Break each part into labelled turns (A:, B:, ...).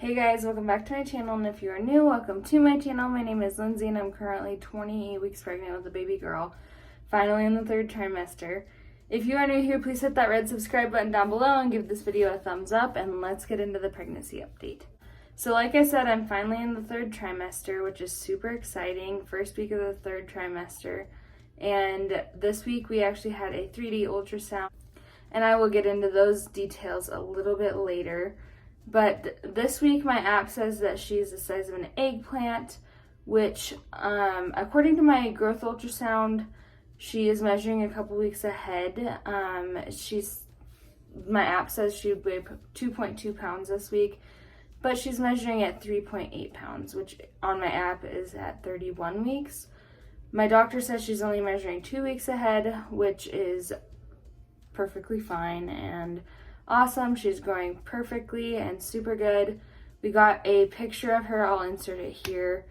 A: Hey guys, welcome back to my channel, and if you are new, welcome to my channel. My name is Lindsay and I'm currently 28 weeks pregnant with a baby girl, finally in the third trimester. If you are new here, please hit that red subscribe button down below and give this video a thumbs up, and let's get into the pregnancy update. So like I said, I'm finally in the third trimester, which is super exciting. First week of the third trimester, and this week we actually had a 3D ultrasound, and I will get into those details a little bit later. But this week my app says that she's the size of an eggplant, which according to my growth ultrasound, she is measuring a couple weeks ahead. My app says she would weigh 2.2 pounds this week, but she's measuring at 3.8 pounds, which on my app is at 31 weeks. My doctor says she's only measuring 2 weeks ahead, which is perfectly fine and awesome. She's growing perfectly and super good. We got a picture of her. I'll insert it here.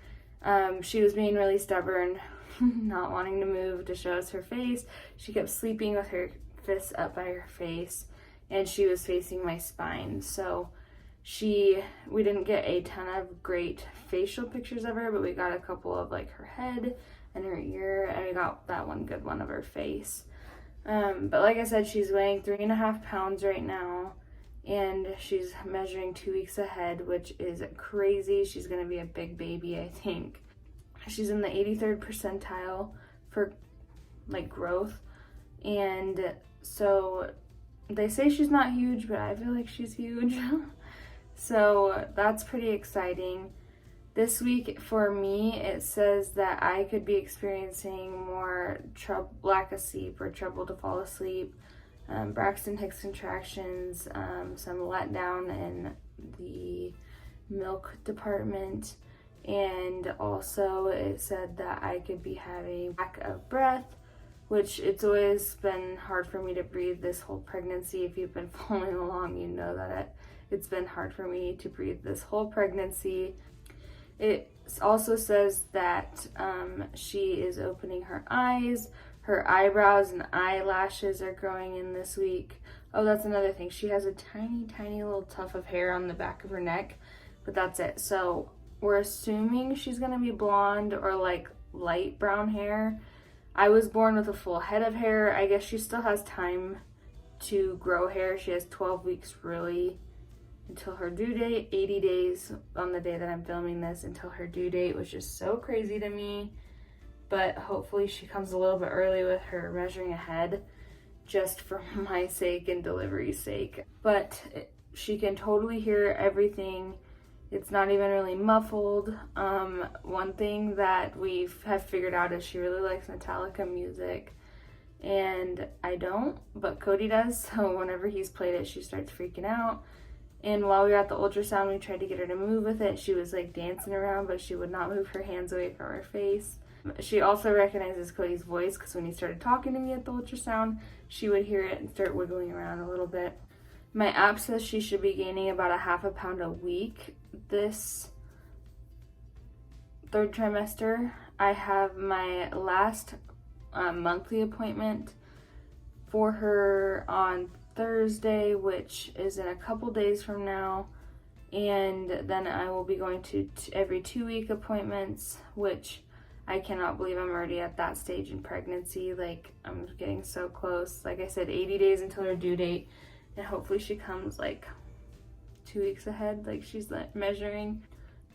A: She was being really stubborn, not wanting to move to show us her face. She kept sleeping with her fists up by her face, and she was facing my spine. So we didn't get a ton of great facial pictures of her, but we got a couple of like her head and her ear, and we got that one good one of her face. But like I said, she's weighing 3.5 pounds right now, and she's measuring 2 weeks ahead, which is crazy. She's going to be a big baby, I think. She's in the 83rd percentile for like growth, and so they say she's not huge, but I feel like she's huge. So that's pretty exciting. This week for me, it says that I could be experiencing more lack of sleep or trouble to fall asleep, Braxton Hicks contractions, some letdown in the milk department, and also it said that I could be having lack of breath, which it's always been hard for me to breathe this whole pregnancy. If you've been following along, you know that it's been hard for me to breathe this whole pregnancy. It also says that she is opening her eyes, her eyebrows and eyelashes are growing in this week. Oh, that's another thing. She has a tiny, tiny little tuft of hair on the back of her neck, but that's it. So we're assuming she's going to be blonde or like light brown hair. I was born with a full head of hair. I guess she still has time to grow hair. She has 12 weeks really until her due date, 80 days on the day that I'm filming this until her due date, which is so crazy to me. But hopefully she comes a little bit early with her measuring ahead, just for my sake and delivery's sake. But she can totally hear everything. It's not even really muffled. One thing that we have figured out is she really likes Metallica music, and I don't, but Cody does. So whenever he's played it, she starts freaking out. And while we were at the ultrasound, we tried to get her to move with it. She was like dancing around, but she would not move her hands away from her face. She also recognizes Cody's voice, because when he started talking to me at the ultrasound, she would hear it and start wiggling around a little bit. My app says she should be gaining about 0.5 pound a week this third trimester. I have my last monthly appointment for her on Thursday, which is in a couple days from now, and then I will be going to every 2-week appointments, which I cannot believe I'm already at that stage in pregnancy. Like, I'm getting so close. Like I said, 80 days until her due date, and hopefully she comes like 2 weeks ahead, like she's measuring.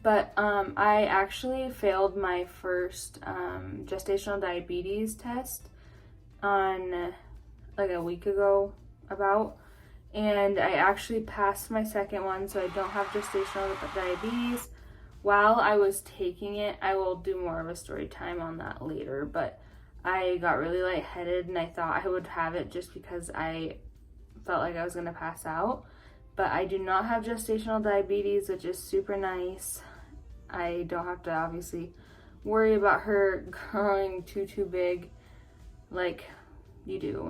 A: But I actually failed my first gestational diabetes test on like a week ago and I actually passed my second one, so I don't have gestational diabetes. While I was taking it, I will do more of a story time on that later, but I got really lightheaded and I thought I would have it just because I felt like I was going to pass out. But I do not have gestational diabetes, which is super nice. I don't have to obviously worry about her growing too big like you do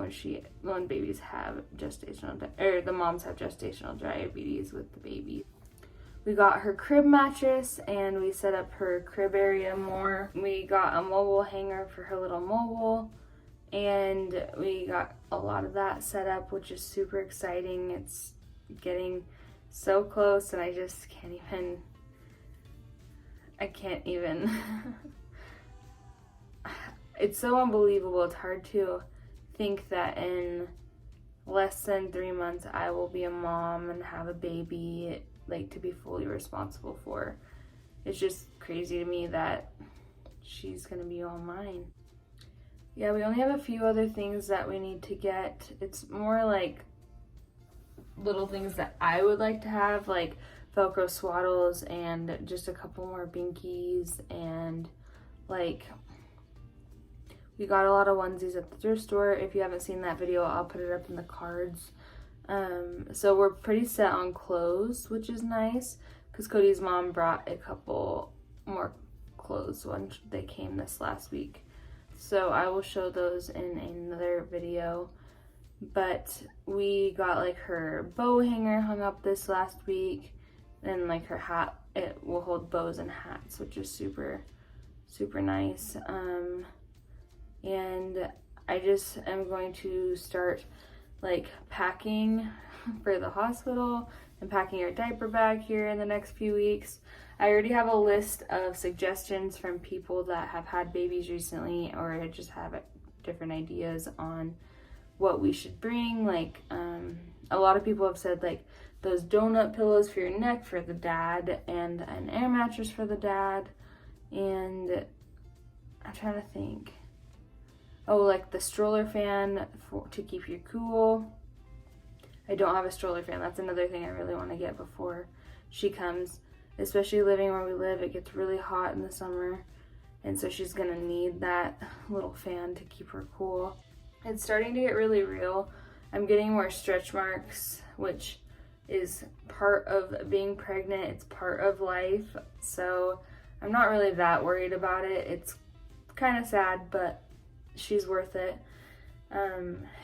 A: when babies have the moms have gestational diabetes with the baby. We got her crib mattress and we set up her crib area more. We got a mobile hanger for her little mobile, and we got a lot of that set up, which is super exciting. It's getting so close, and I just can't even. It's so unbelievable. It's hard to think that in less than 3 months I will be a mom and have a baby, like, to be fully responsible for. It's just crazy to me that she's gonna be all mine. Yeah, we only have a few other things that we need to get. It's more like little things that I would like to have, like Velcro swaddles and just a couple more binkies, and like we got a lot of onesies at the thrift store. If you haven't seen that video, I'll put it up in the cards. So we're pretty set on clothes, which is nice, because Cody's mom brought a couple more clothes when they came this last week. So I will show those in another video. But we got like her bow hanger hung up this last week, and like her hat, it will hold bows and hats, which is super, super nice. And I just am going to start like packing for the hospital and packing her diaper bag here in the next few weeks. I already have a list of suggestions from people that have had babies recently, or just have different ideas on what we should bring. Like a lot of people have said like those donut pillows for your neck for the dad, and an air mattress for the dad, and I'm trying to think. Oh, like the stroller fan to keep you cool. I don't have a stroller fan. That's another thing I really want to get before she comes. Especially living where we live, it gets really hot in the summer, and so she's gonna need that little fan to keep her cool. It's starting to get really real. I'm getting more stretch marks, which is part of being pregnant. It's part of life, so I'm not really that worried about it. It's kind of sad, but she's worth it.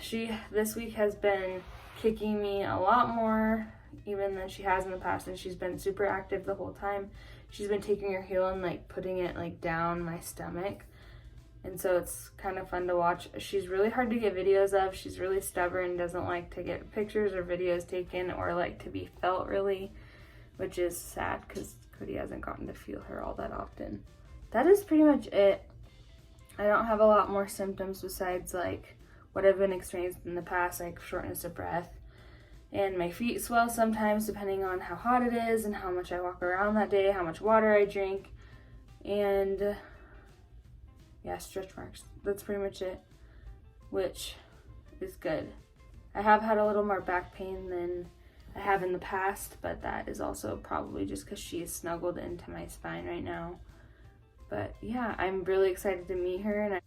A: She this week has been kicking me a lot more even than she has in the past, and she's been super active the whole time. She's been taking her heel and like putting it like down my stomach, and so it's kind of fun to watch. She's really hard to get videos of. She's really stubborn, doesn't like to get pictures or videos taken or like to be felt really, which is sad because Cody hasn't gotten to feel her all that often. That is pretty much it. I don't have a lot more symptoms besides like what I've been experienced in the past, like shortness of breath. And my feet swell sometimes depending on how hot it is and how much I walk around that day, how much water I drink, and yeah, stretch marks. That's pretty much it, which is good. I have had a little more back pain than I have in the past, but that is also probably just because she is snuggled into my spine right now. But yeah, I'm really excited to meet her, and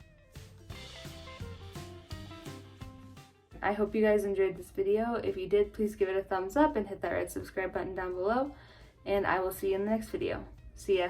A: I hope you guys enjoyed this video. If you did, please give it a thumbs up and hit that red subscribe button down below, and I will see you in the next video. See ya.